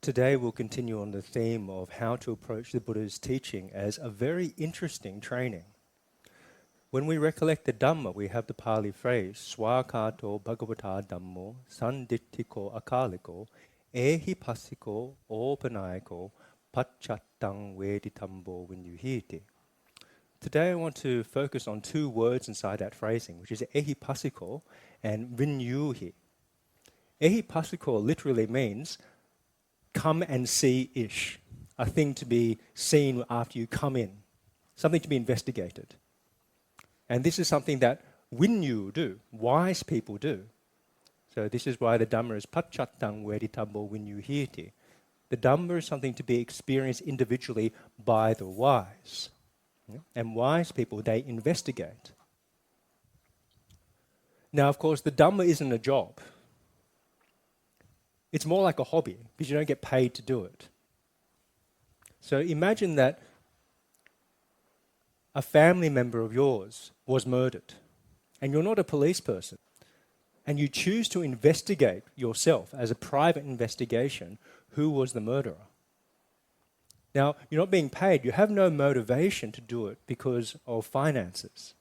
Today we'll continue on the theme of how to approach the Buddha's teaching as a very interesting training. When we recollect the Dhamma, we have the Pali phrase, Swakato Bhagavata Dhammo Sandittiko Akaliko Ehipassiko Opanayako Pachattang Veditambo Vinyuhiti. Today I want to focus on two words inside that phrasing, which is ehipassiko and vinyuhi. Ehipassiko literally means come and see-ish, a thing to be seen after you come in, something to be investigated. And this is something that vinyu do, wise people do. So this is why the Dhamma is pachattang veditambo vinyuhiti. The Dhamma is something to be experienced individually by the wise. And wise people, they investigate. Now, of course, the Dhamma isn't a job. It's more like a hobby, because you don't get paid to do it. So imagine that a family member of yours was murdered, and you're not a police person, and you choose to investigate yourself as a private investigation who was the murderer. Now, you're not being paid. You have no motivation to do it because of finances.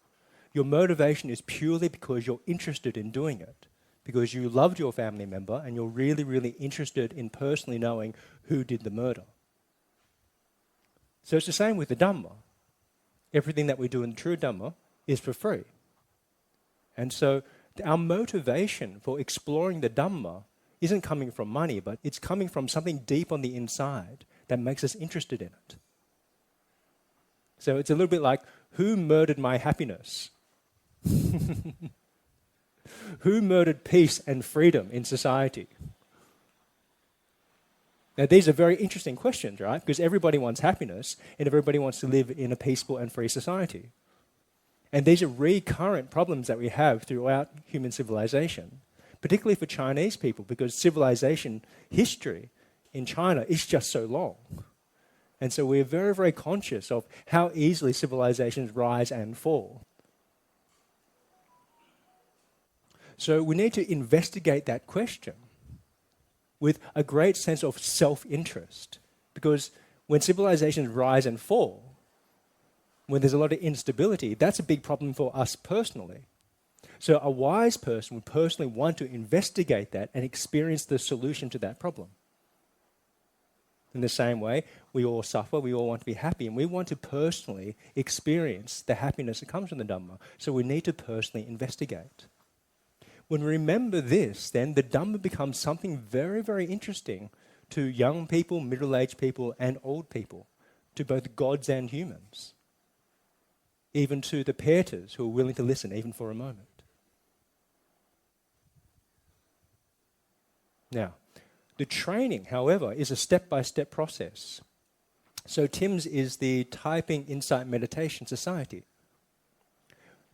Your motivation is purely because you're interested in doing it, because you loved your family member and you're really, really interested in personally knowing who did the murder. So it's the same with the Dhamma. Everything that we do in the true Dhamma is for free. And so our motivation for exploring the Dhamma isn't coming from money, but it's coming from something deep on the inside that makes us interested in it. So it's a little bit like, who murdered my happiness? Who murdered peace and freedom in society? Now these are very interesting questions, right? Because everybody wants happiness and everybody wants to live in a peaceful and free society. And these are recurrent problems that we have throughout human civilization, particularly for Chinese people, because civilization history in China is just so long. And so we're very, very conscious of how easily civilizations rise and fall. So we need to investigate that question with a great sense of self-interest, because when civilizations rise and fall, when there's a lot of instability, that's a big problem for us personally. So a wise person would personally want to investigate that and experience the solution to that problem. In the same way, we all suffer, we all want to be happy, and we want to personally experience the happiness that comes from the Dhamma. So we need to personally investigate. When we remember this, then the Dhamma becomes something very, very interesting to young people, middle-aged people, and old people, to both gods and humans, even to the Petas who are willing to listen even for a moment. Now, the training, however, is a step-by-step process. So TIMS is the Typing Insight Meditation Society.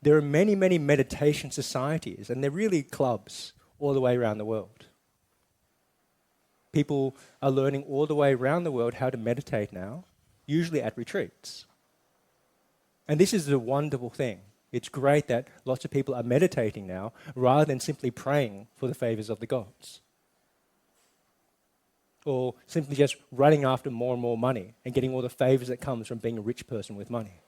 There are many, many meditation societies, and they're really clubs all the way around the world. People are learning all the way around the world how to meditate now, usually at retreats. And this is a wonderful thing. It's great that lots of people are meditating now, rather than simply praying for the favors of the gods, or simply just running after more and more money and getting all the favors that comes from being a rich person with money.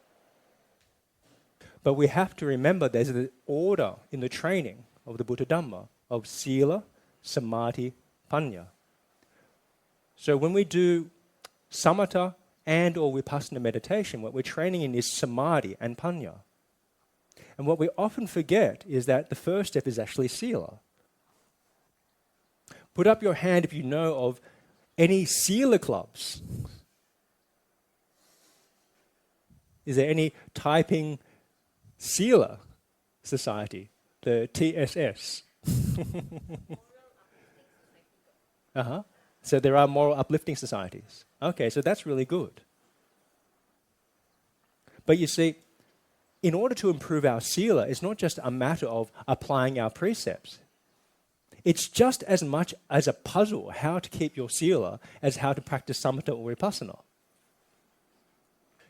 But we have to remember there's an order in the training of the Buddha Dhamma of Sila, Samadhi, Panya. So when we do Samatha and or Vipassana meditation, what we're training in is Samadhi and Panya. And what we often forget is that the first step is actually Sila. Put up your hand if you know of any Sila clubs. Is there any typing Sila society, the TSS? So there are moral uplifting societies. Okay, so that's really good. But you see, in order to improve our Sila, it's not just a matter of applying our precepts. It's just as much as a puzzle how to keep your Sila as how to practice Samatha or Vipassana.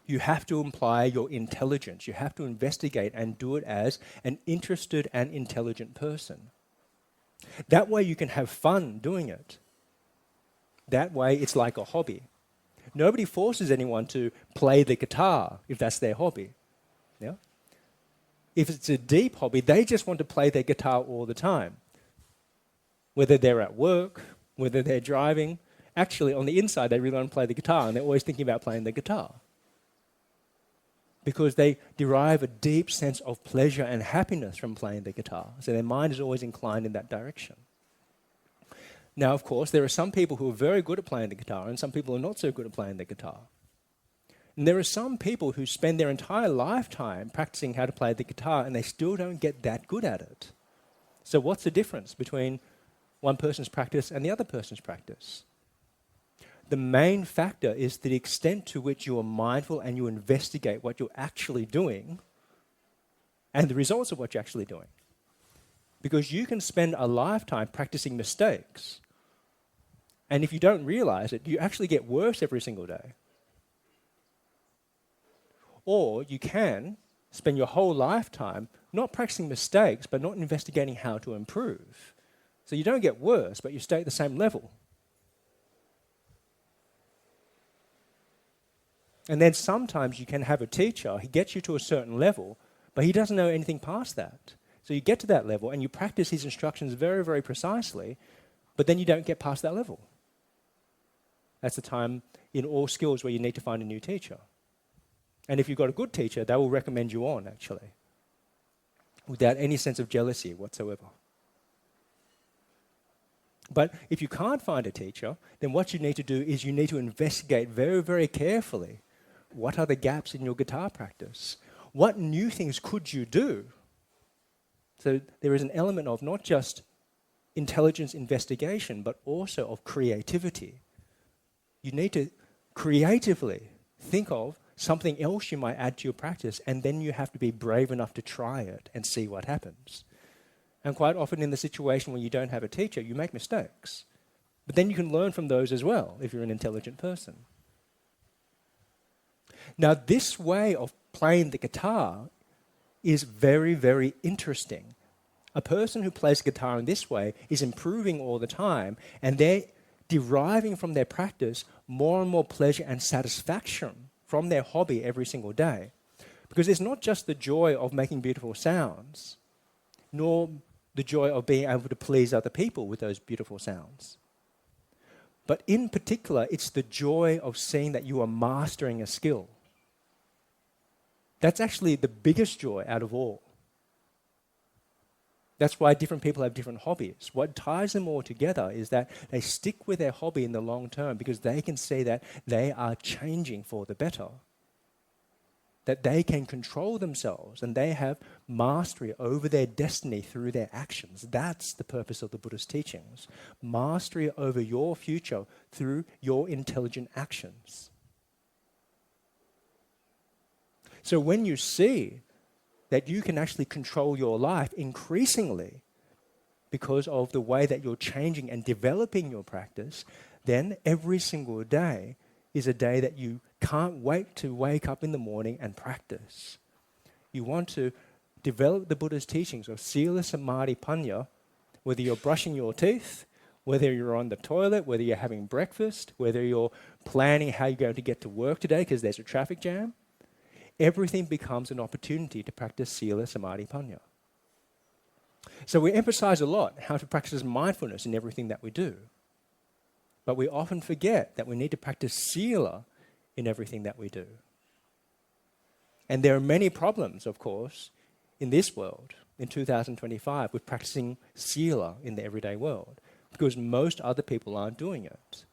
You have to apply your intelligence. You have to investigate and do it as an interested and intelligent person. That way you can have fun doing it. That way, it's like a hobby. Nobody forces anyone to play the guitar if that's their hobby. Yeah? If it's a deep hobby, they just want to play their guitar all the time. Whether they're at work, whether they're driving. Actually, on the inside, they really want to play the guitar, and they're always thinking about playing the guitar. Because they derive a deep sense of pleasure and happiness from playing the guitar. So their mind is always inclined in that direction. Now, of course, there are some people who are very good at playing the guitar and some people who are not so good at playing the guitar. And there are some people who spend their entire lifetime practicing how to play the guitar and they still don't get that good at it. So what's the difference between one person's practice and the other person's practice? The main factor is the extent to which you are mindful and you investigate what you're actually doing and the results of what you're actually doing. Because you can spend a lifetime practicing mistakes, and if you don't realize it, you actually get worse every single day. Or you can spend your whole lifetime not practicing mistakes, but not investigating how to improve. So you don't get worse, but you stay at the same level. And then sometimes you can have a teacher, he gets you to a certain level, but he doesn't know anything past that. So you get to that level and you practice his instructions very, very precisely, but then you don't get past that level. That's the time in all skills where you need to find a new teacher. And if you've got a good teacher, they will recommend you on, actually, without any sense of jealousy whatsoever. But if you can't find a teacher, then what you need to do is you need to investigate very, very carefully what are the gaps in your guitar practice. What new things could you do? So there is an element of not just intelligence investigation, but also of creativity. You need to creatively think of something else you might add to your practice, and then you have to be brave enough to try it and see what happens. And quite often in the situation where you don't have a teacher, you make mistakes. But then you can learn from those as well, if you're an intelligent person. Now, this way of playing the guitar is very, very interesting. A person who plays guitar in this way is improving all the time, and they're deriving from their practice more and more pleasure and satisfaction from their hobby every single day. Because it's not just the joy of making beautiful sounds, nor the joy of being able to please other people with those beautiful sounds. But in particular, it's the joy of seeing that you are mastering a skill. That's actually the biggest joy out of all. That's why different people have different hobbies. What ties them all together is that they stick with their hobby in the long term because they can see that they are changing for the better. That they can control themselves and they have mastery over their destiny through their actions. That's the purpose of the Buddha's teachings. Mastery over your future through your intelligent actions. So when you see that you can actually control your life increasingly because of the way that you're changing and developing your practice, then every single day is a day that you can't wait to wake up in the morning and practice. You want to develop the Buddha's teachings of Sila Samadhi Panya, whether you're brushing your teeth, whether you're on the toilet, whether you're having breakfast, whether you're planning how you're going to get to work today because there's a traffic jam. Everything becomes an opportunity to practice Sila Samadhi Panya. So we emphasize a lot how to practice mindfulness in everything that we do. But we often forget that we need to practice Sila in everything that we do. And there are many problems, of course, in this world, in 2025, with practicing Sila in the everyday world, because most other people aren't doing it.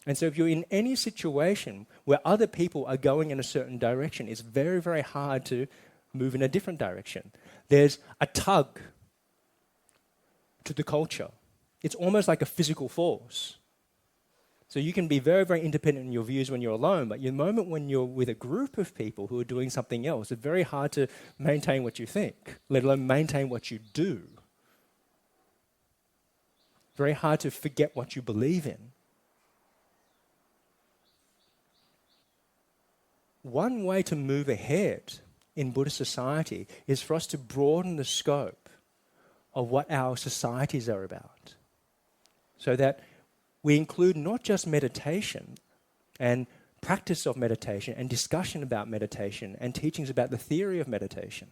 And so if you're in any situation where other people are going in a certain direction, it's very, very hard to move in a different direction. There's a tug to the culture. It's almost like a physical force. So you can be very, very independent in your views when you're alone, but the moment when you're with a group of people who are doing something else, it's very hard to maintain what you think, let alone maintain what you do. Very hard to forget what you believe in. One way to move ahead in Buddhist society is for us to broaden the scope of what our societies are about. So that we include not just meditation and practice of meditation and discussion about meditation and teachings about the theory of meditation,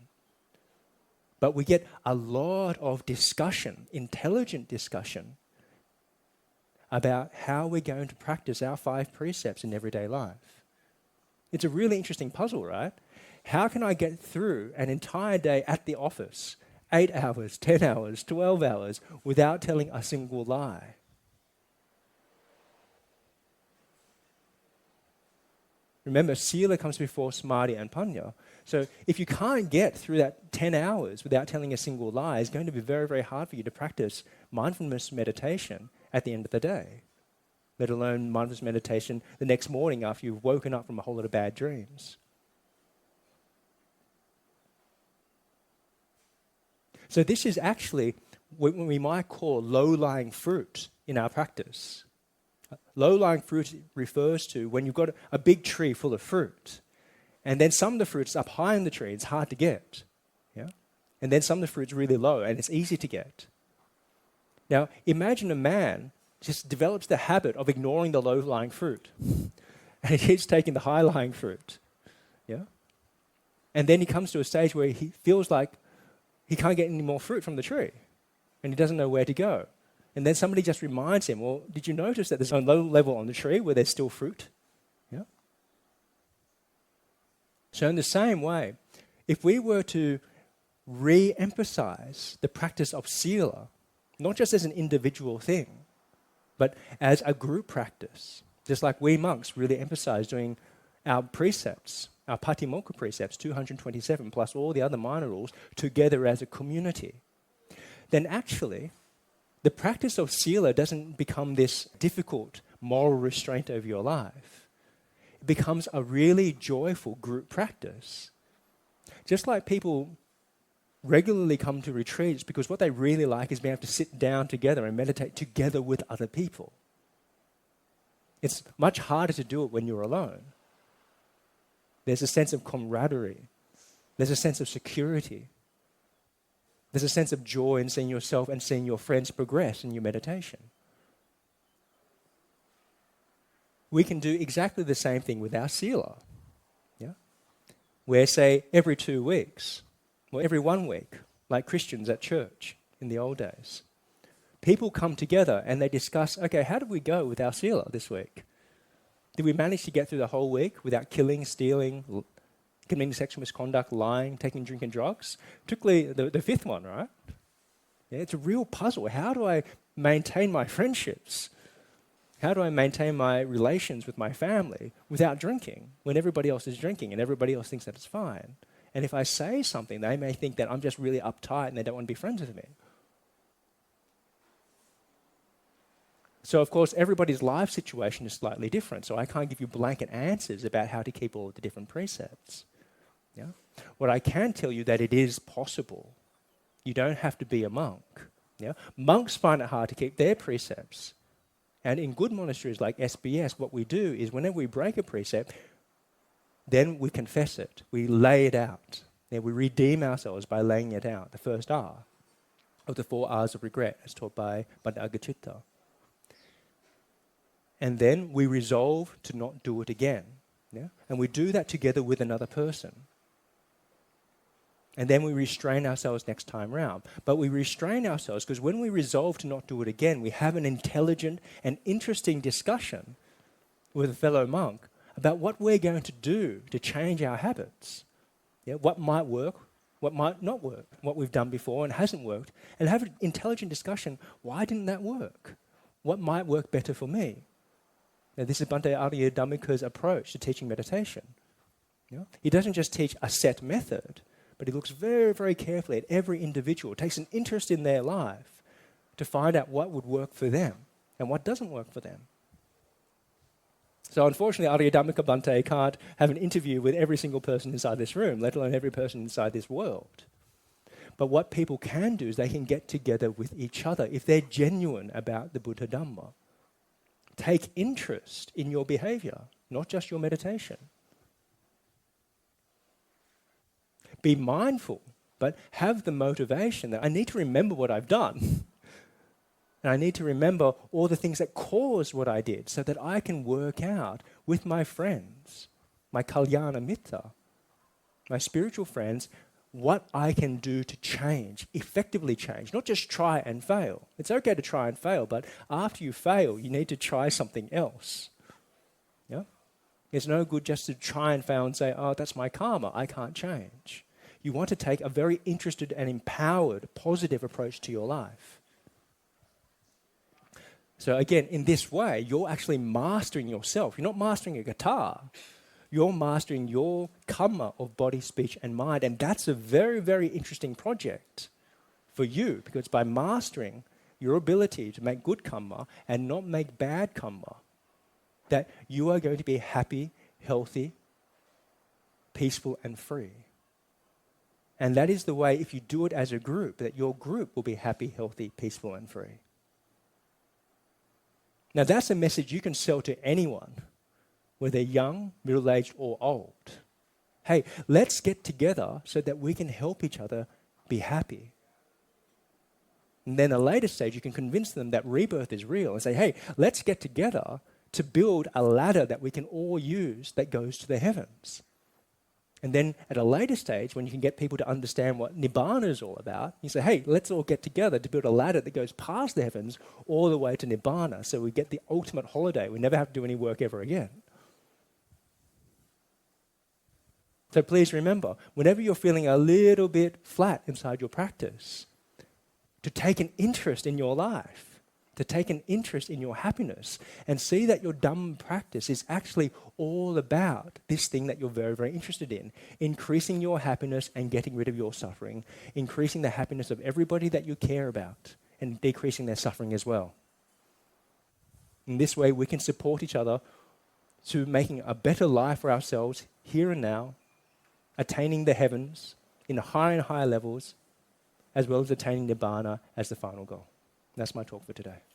but we get a lot of discussion, intelligent discussion, about how we're going to practice our 5 precepts in everyday life. It's a really interesting puzzle, right? How can I get through an entire day at the office, 8 hours, 10 hours, 12 hours, without telling a single lie? Remember, sila comes before samadhi and panya. So if you can't get through that 10 hours without telling a single lie, it's going to be very, very hard for you to practice mindfulness meditation at the end of the day, let alone mindfulness meditation the next morning after you've woken up from a whole lot of bad dreams. So this is actually what we might call low-lying fruit in our practice. Low-lying fruit refers to when you've got a big tree full of fruit, and then some of the fruit's up high in the tree, it's hard to get. Yeah? And then some of the fruit's really low, and it's easy to get. Now, imagine a man just develops the habit of ignoring the low-lying fruit, and he keeps taking the high-lying fruit. Yeah? And then he comes to a stage where he feels like he can't get any more fruit from the tree, and he doesn't know where to go. And then somebody just reminds him, well, did you notice that there's a low level on the tree where there's still fruit? Yeah. So in the same way, if we were to re-emphasize the practice of sila, not just as an individual thing, but as a group practice, just like we monks really emphasize doing our precepts, our Patimokkha precepts, 227, plus all the other minor rules, together as a community, then actually the practice of sila doesn't become this difficult moral restraint over your life. It becomes a really joyful group practice. Just like people regularly come to retreats because what they really like is being able to sit down together and meditate together with other people. It's much harder to do it when you're alone. There's a sense of camaraderie. There's a sense of security. There's a sense of joy in seeing yourself and seeing your friends progress in your meditation. We can do exactly the same thing with our sila. Yeah? Where, say, every 2 weeks, or every 1 week, like Christians at church in the old days, people come together and they discuss, okay, how did we go with our sila this week? Did we manage to get through the whole week without killing, stealing, committing sexual misconduct, lying, taking drink and drugs? Particularly the 5th one, right? Yeah, it's a real puzzle. How do I maintain my friendships? How do I maintain my relations with my family without drinking when everybody else is drinking and everybody else thinks that it's fine? And if I say something, they may think that I'm just really uptight and they don't want to be friends with me. So, of course, everybody's life situation is slightly different, so I can't give you blanket answers about how to keep all of the different precepts. Yeah? What I can tell you that it is possible. You don't have to be a monk. Yeah? Monks find it hard to keep their precepts. And in good monasteries like SBS, what we do is whenever we break a precept, then we confess it. We lay it out. Yeah, we redeem ourselves by laying it out, the first R of the 4 R's of regret, as taught by Bhante Aggacitta. And then we resolve to not do it again. Yeah? And we do that together with another person. And then we restrain ourselves next time round. But we restrain ourselves because when we resolve to not do it again, we have an intelligent and interesting discussion with a fellow monk about what we're going to do to change our habits. Yeah? What might work, what might not work, what we've done before and hasn't worked, and have an intelligent discussion, why didn't that work? What might work better for me? Now, this is Bhante Arya Dhammika's approach to teaching meditation. You know? He doesn't just teach a set method, but he looks very, very carefully at every individual, takes an interest in their life to find out what would work for them and what doesn't work for them. So unfortunately, Arya Dhammika Bhante can't have an interview with every single person inside this room, let alone every person inside this world. But what people can do is they can get together with each other if they're genuine about the Buddha Dhamma. Take interest in your behavior, not just your meditation. Be mindful, but have the motivation that I need to remember what I've done. And I need to remember all the things that caused what I did so that I can work out with my friends, my kalyana mitra, my spiritual friends, what I can do to change, effectively change, not just try and fail. It's okay to try and fail, but after you fail, you need to try something else. Yeah? It's no good just to try and fail and say, oh, that's my karma, I can't change. You want to take a very interested and empowered, positive approach to your life. So again, in this way, you're actually mastering yourself. You're not mastering a guitar. You're mastering your karma of body, speech, and mind. And that's a very, very interesting project for you, because by mastering your ability to make good karma and not make bad karma, that you are going to be happy, healthy, peaceful, and free. And that is the way, if you do it as a group, that your group will be happy, healthy, peaceful, and free. Now that's a message you can sell to anyone, whether young, middle-aged, or old. Hey, let's get together so that we can help each other be happy. And then at a later stage, you can convince them that rebirth is real and say, hey, let's get together to build a ladder that we can all use that goes to the heavens. And then at a later stage, when you can get people to understand what Nibbana is all about, you say, hey, let's all get together to build a ladder that goes past the heavens all the way to Nibbana, so we get the ultimate holiday. We never have to do any work ever again. So please remember, whenever you're feeling a little bit flat inside your practice, to take an interest in your life, to take an interest in your happiness, and see that your Dhamma practice is actually all about this thing that you're very, very interested in, increasing your happiness and getting rid of your suffering, increasing the happiness of everybody that you care about, and decreasing their suffering as well. In this way, we can support each other to making a better life for ourselves here and now, attaining the heavens in higher and higher levels, as well as attaining Nibbana as the final goal. That's my talk for today.